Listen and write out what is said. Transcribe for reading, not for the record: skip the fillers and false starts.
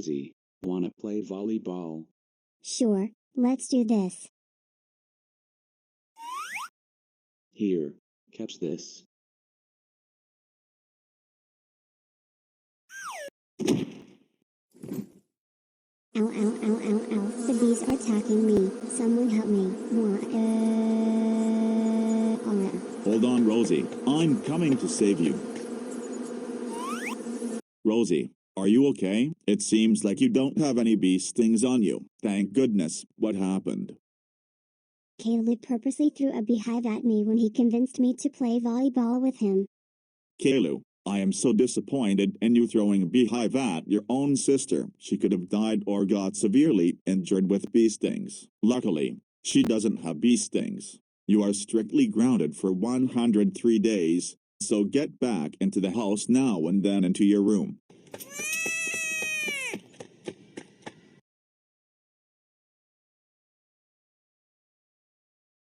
Rosie, wanna play volleyball? Sure, let's do this. Here, catch this. Ow, ow, ow, ow, ow. The bees are attacking me. Someone help me. Hold on, Rosie. I'm coming to save you. Rosie, are you okay? It seems like you don't have any bee stings on you. Thank goodness. What happened? Caillou purposely threw a beehive at me when he convinced me to play volleyball with him. Caillou, I am so disappointed in you throwing a beehive at your own sister. She could have died or got severely injured with bee stings. Luckily, she doesn't have bee stings. You are strictly grounded for 103 days, so get back into the house now and then into your room.